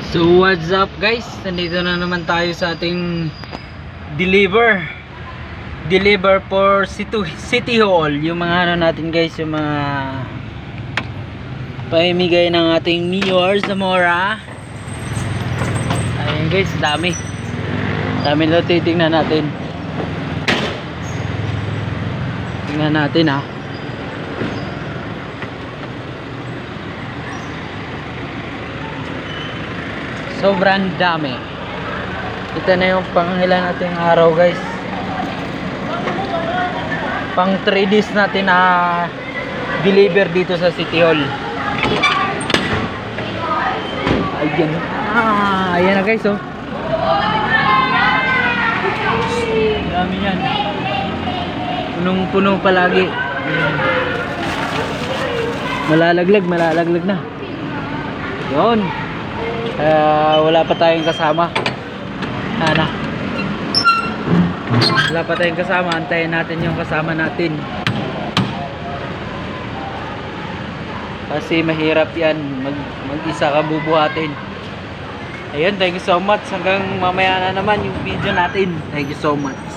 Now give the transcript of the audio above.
So what's up guys, nandito na naman tayo sa ating deliver for City Hall. Yung mga ano natin guys, yung mga paimigay ng ating Mayor Zamora. Ayun guys, dami na titingnan natin. Tingnan natin ha. Sobrang dami. Ito na yung pangilan nating araw guys. Pang 3 days natin na deliver dito sa City Hall. Ayan. Ayan na guys oh. Dami yan. Punong-puno palagi. Malalaglag na. Yun. Wala pa tayong kasama. Wala pa tayong kasama. Antayin natin yung kasama natin. Kasi mahirap yan. Mag-isa ka bubuhatin. Ayun, thank you so much. Hanggang mamaya na naman yung video natin. Thank you so much.